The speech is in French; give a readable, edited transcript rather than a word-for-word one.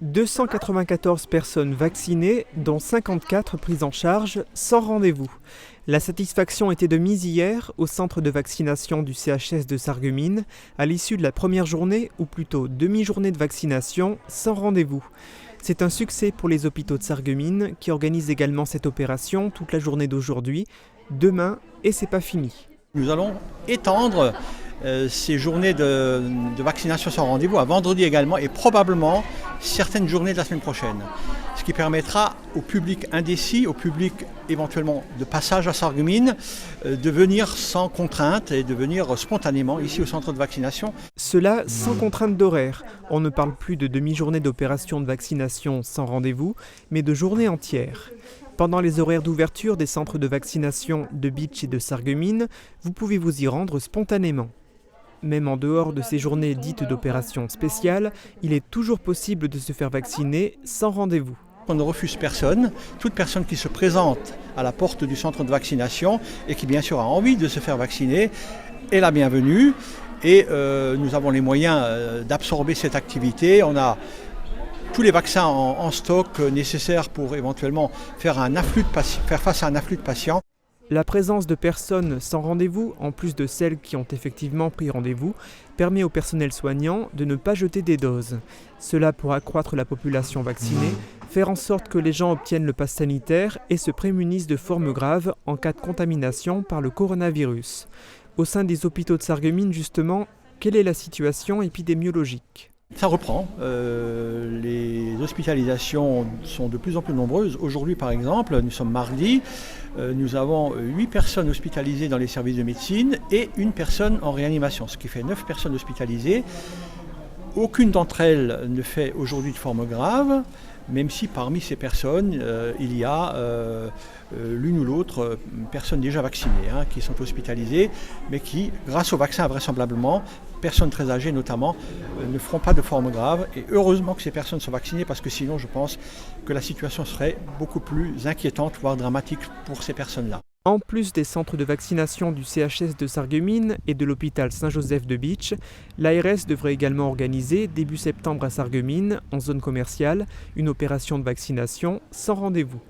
294 personnes vaccinées, dont 54 prises en charge sans rendez-vous. La satisfaction était de mise hier au centre de vaccination du CHS de Sarreguemines, à l'issue de la première journée, ou plutôt demi-journée de vaccination, sans rendez-vous. C'est un succès pour les hôpitaux de Sarreguemines, qui organisent également cette opération toute la journée d'aujourd'hui, demain, et c'est pas fini. Nous allons étendre ces journées de vaccination sans rendez-vous à vendredi également et probablement certaines journées de la semaine prochaine. Ce qui permettra au public indécis, au public éventuellement de passage à Sarreguemines, de venir sans contrainte et de venir spontanément ici au centre de vaccination. Cela sans contrainte d'horaire. On ne parle plus de demi-journée d'opération de vaccination sans rendez-vous, mais de journée entière. Pendant les horaires d'ouverture des centres de vaccination de Bitche et de Sarreguemines, vous pouvez vous y rendre spontanément. Même en dehors de ces journées dites d'opération spéciale, il est toujours possible de se faire vacciner sans rendez-vous. On ne refuse personne, toute personne qui se présente à la porte du centre de vaccination et qui bien sûr a envie de se faire vacciner est la bienvenue. Et nous avons les moyens d'absorber cette activité. On a tous les vaccins en stock nécessaires pour éventuellement faire face à un afflux de patients. La présence de personnes sans rendez-vous, en plus de celles qui ont effectivement pris rendez-vous, permet au personnel soignant de ne pas jeter des doses. Cela pour accroître la population vaccinée, faire en sorte que les gens obtiennent le pass sanitaire et se prémunissent de formes graves en cas de contamination par le coronavirus. Au sein des hôpitaux de Sarreguemines, justement, quelle est la situation épidémiologique ? Ça reprend, les hospitalisations sont de plus en plus nombreuses. Aujourd'hui par exemple, nous sommes mardi, nous avons 8 personnes hospitalisées dans les services de médecine et 1 personne en réanimation, ce qui fait 9 personnes hospitalisées. Aucune d'entre elles ne fait aujourd'hui de forme grave, même si parmi ces personnes, il y a l'une ou l'autre personne déjà vaccinée qui sont hospitalisées, mais qui, grâce au vaccin vraisemblablement, personnes très âgées notamment, ne feront pas de forme grave. Et heureusement que ces personnes sont vaccinées, parce que sinon je pense que la situation serait beaucoup plus inquiétante, voire dramatique pour ces personnes-là. En plus des centres de vaccination du CHS de Sarreguemines et de l'hôpital Saint-Joseph de Bitche, l'ARS devrait également organiser début septembre à Sarreguemines, en zone commerciale, une opération de vaccination sans rendez-vous.